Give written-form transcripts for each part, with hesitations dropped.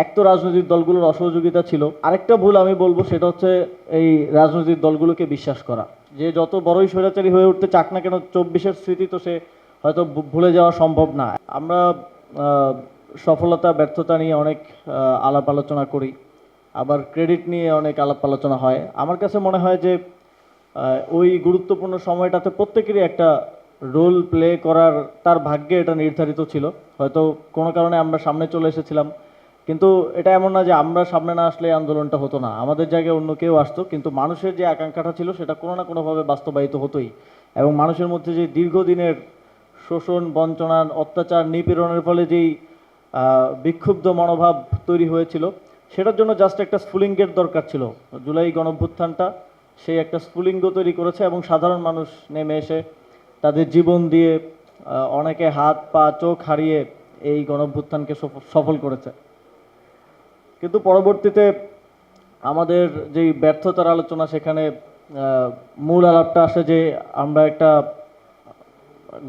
এক তো রাজনৈতিক দলগুলোর অসহযোগিতা ছিল, আরেকটা ভুল আমি বলবো সেটা হচ্ছে এই রাজনৈতিক দলগুলোকে বিশ্বাস করা। যে যত বড়ই স্বৈরাচারী হয়ে উঠতে চাক না কেন, 24-এর স্মৃতি তো সে হয়তো ভুলে যাওয়া সম্ভব না। আমরা সফলতা ব্যর্থতা নিয়ে অনেক আলাপ আলোচনা করি, আবার ক্রেডিট নিয়ে অনেক আলাপ আলোচনা হয়। আমার কাছে মনে হয় যে ওই গুরুত্বপূর্ণ সময়টাতে প্রত্যেকেরই একটা রোল প্লে করার তার ভাগ্যে এটা নির্ধারিত ছিল। হয়তো কোনো কারণে আমরা সামনে চলে এসেছিলাম, কিন্তু এটা এমন না যে আমরা সামনে না আসলে এই আন্দোলনটা হতো না, আমাদের জায়গায় অন্য কেউ আসতো, কিন্তু মানুষের যে আকাঙ্ক্ষাটা ছিল সেটা কোনো না কোনোভাবে বাস্তবায়িত হতোই। এবং মানুষের মধ্যে যে দীর্ঘদিনের শোষণ, বঞ্চনা, অত্যাচার, নিপীড়নের ফলে যেই বিক্ষুব্ধ মনোভাব তৈরি হয়েছিল, সেটার জন্য জাস্ট একটা স্ফুলিঙ্গের দরকার ছিল। জুলাই গণঅভ্যুত্থানটা সেই একটা স্ফুলিঙ্গ তৈরি করেছে এবং সাধারণ মানুষ নেমে এসে তাদের জীবন দিয়ে অনেকে হাত পা চোখ হারিয়ে এই গণঅভ্যুত্থানকে সফল করেছে। কিন্তু পরবর্তীতে আমাদের যেই ব্যর্থতার আলোচনা, সেখানে মূল আলাপটা আসে যে আমরা একটা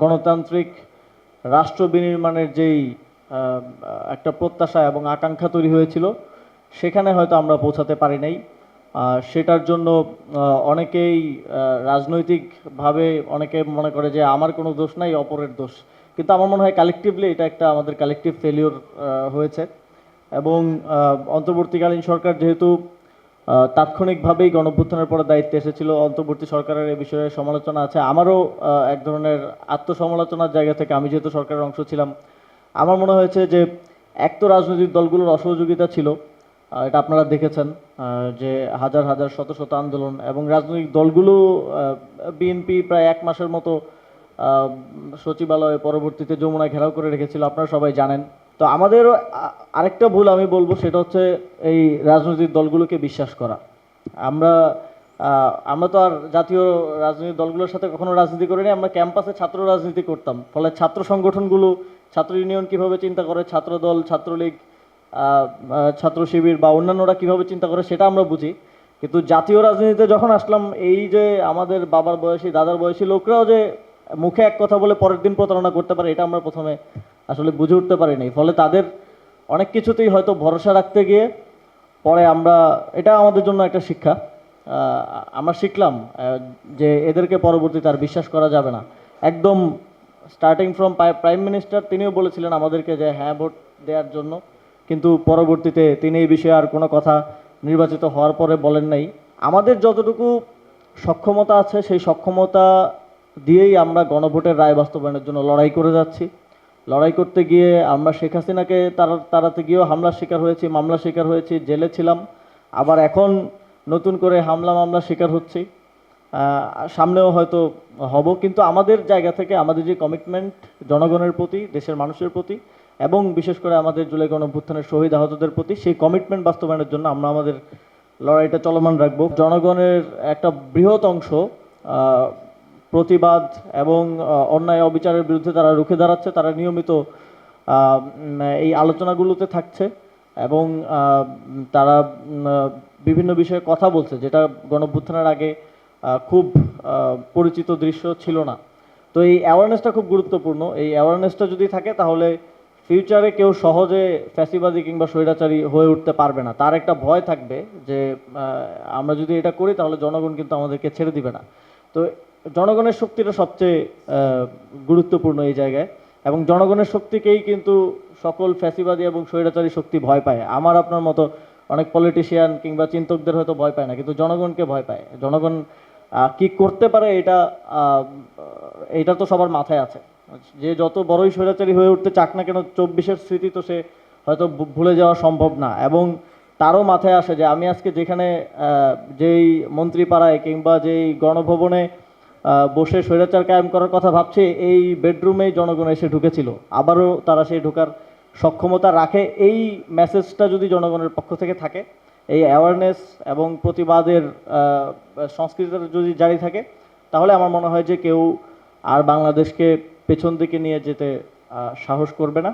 গণতান্ত্রিক রাষ্ট্র বিনির্মাণের যেই একটা প্রত্যাশা এবং আকাঙ্ক্ষা তৈরি হয়েছিল, সেখানে হয়তো আমরা পৌঁছাতে পারি নাই। সেটার জন্য অনেকেই রাজনৈতিকভাবে অনেকে মনে করে যে আমার কোনো দোষ নাই, অপরের দোষ। কিন্তু আমার মনে হয় কালেকটিভলি এটা একটা আমাদের কালেকটিভ ফেলিওর হয়েছে। এবং অন্তর্বর্তীকালীন সরকার যেহেতু তাৎক্ষণিকভাবেই গণঅভ্যুত্থানের পরে দায়িত্বে এসেছিল, অন্তর্বর্তী সরকারের এ বিষয়ে সমালোচনা আছে। আমারও এক ধরনের আত্মসমালোচনার জায়গা থেকে, আমি যেহেতু সরকারের অংশ ছিলাম, আমার মনে হয়েছে যে এক তো রাজনৈতিক দলগুলোর অসহযোগিতা ছিল, এটা আপনারা দেখেছেন, যে হাজার হাজার শত শত আন্দোলন, এবং রাজনৈতিক দলগুলো বিএনপি প্রায় 1 মাসের মতো সচিবালয়ে পরবর্তীতে যমুনা ঘেরাও করে রেখেছিল, আপনারা সবাই জানেন। তো আমাদেরও আরেকটা ভুল আমি বলবো সেটা হচ্ছে এই রাজনৈতিক দলগুলোকে বিশ্বাস করা। আমরা আমরা তো আর জাতীয় রাজনৈতিক দলগুলোর সাথে কখনো রাজনীতি করিনি, আমরা ক্যাম্পাসে ছাত্র রাজনীতি করতাম। ফলে ছাত্র সংগঠনগুলো, ছাত্র ইউনিয়ন কিভাবে চিন্তা করে, ছাত্রদল, ছাত্রলীগ, ছাত্র শিবির বা অন্যান্যরা কিভাবে চিন্তা করে সেটা আমরা বুঝি। কিন্তু জাতীয় রাজনীতিতে যখন আসলাম, এই যে আমাদের বাবার বয়সী, দাদার বয়সী লোকরাও যে মুখে এক কথা বলে পরের দিন প্রতারণা করতে পারে, এটা আমরা প্রথমে আসলে বুঝে উঠতে পারিনি। ফলে তাদের অনেক কিছুতেই হয়তো ভরসা রাখতে গিয়ে পরে আমরা, এটা আমাদের জন্য একটা শিক্ষা, আমরা শিখলাম যে এদেরকে পরবর্তীতে আর বিশ্বাস করা যাবে না। একদম স্টার্টিং ফ্রম প্রাইম মিনিস্টার তিনিও বলেছিলেন আমাদেরকে যে হ্যাঁ ভোট দেওয়ার জন্য, কিন্তু পরবর্তীতে তিনি এই বিষয়ে আর কোনো কথা নির্বাচিত হওয়ার পরে বলেন নাই। আমাদের যতটুকু সক্ষমতা আছে সেই সক্ষমতা দিয়েই আমরা গণভোটের রায় বাস্তবায়নের জন্য লড়াই করে যাচ্ছি। লড়াই করতে গিয়ে আমরা শেখ হাসিনাকে তাড়াতে গিয়েও হামলার শিকার হয়েছি, মামলার শিকার হয়েছি, জেলে ছিলাম, আবার এখন নতুন করে হামলা মামলার শিকার হচ্ছি, সামনেও হয়তো হব। কিন্তু আমাদের জায়গা থেকে আমাদের যে কমিটমেন্ট জনগণের প্রতি, দেশের মানুষের প্রতি, এবং বিশেষ করে আমাদের জুলাই গণঅভ্যুত্থানের শহীদ আহতদের প্রতি, সেই কমিটমেন্ট বাস্তবায়নের জন্য আমরা আমাদের লড়াইটা চলমান রাখবো। জনগণের একটা বৃহৎ অংশ প্রতিবাদ এবং অন্যায় অবিচারের বিরুদ্ধে তারা রুখে দাঁড়াচ্ছে, তারা নিয়মিত এই আলোচনাগুলোতে থাকছে, এবং তারা বিভিন্ন বিষয়ে কথা বলছে, যেটা গণঅভ্যুত্থানের আগে খুব পরিচিত দৃশ্য ছিল না। তো এই অ্যাওয়ারনেসটা খুব গুরুত্বপূর্ণ। এই অ্যাওয়ারনেসটা যদি থাকে তাহলে ফিউচারে কেউ সহজে ফ্যাসিবাদী কিংবা স্বৈরাচারী হয়ে উঠতে পারবে না। তার একটা ভয় থাকবে যে আমরা যদি এটা করি তাহলে জনগণ কিন্তু আমাদেরকে ছেড়ে দিবে না। তো জনগণের শক্তিটা সবচেয়ে গুরুত্বপূর্ণ এই জায়গায়, এবং জনগণের শক্তিকেই কিন্তু সকল ফ্যাসিবাদী এবং স্বৈরাচারী শক্তি ভয় পায়। আমার আপনার মতো অনেক পলিটিশিয়ান কিংবা চিন্তকদের হয়তো ভয় পায় না, কিন্তু জনগণকে ভয় পায়। জনগণ কি করতে পারে এটা এটা তো সবার মাথায় আছে। যে যত বড়ই স্বৈরাচারী হয়ে উঠতে চাক না কেন, 24-এর স্মৃতি তো সে হয়তো ভুলে যাওয়া সম্ভব না। এবং তারও মাথায় আসে যে আমি আজকে যেখানে যেই মন্ত্রীপাড়ায় কিংবা যেই গণভবনে বসে স্বৈরাচার কায়েম করার কথা ভাবছে, এই বেডরুমেই জনগণ এসে ঢুকেছিল, আবারও তারা সেই ঢোকার সক্ষমতা রাখে। এই মেসেজটা যদি জনগণের পক্ষ থেকে থাকে, এই অ্যাওয়ারনেস এবং প্রতিবাদের সংস্কৃতিটা যদি জারি থাকে, তাহলে আমার মনে হয় যে কেউ আর বাংলাদেশকে পেছন দিকে নিয়ে যেতে সাহস করবে না।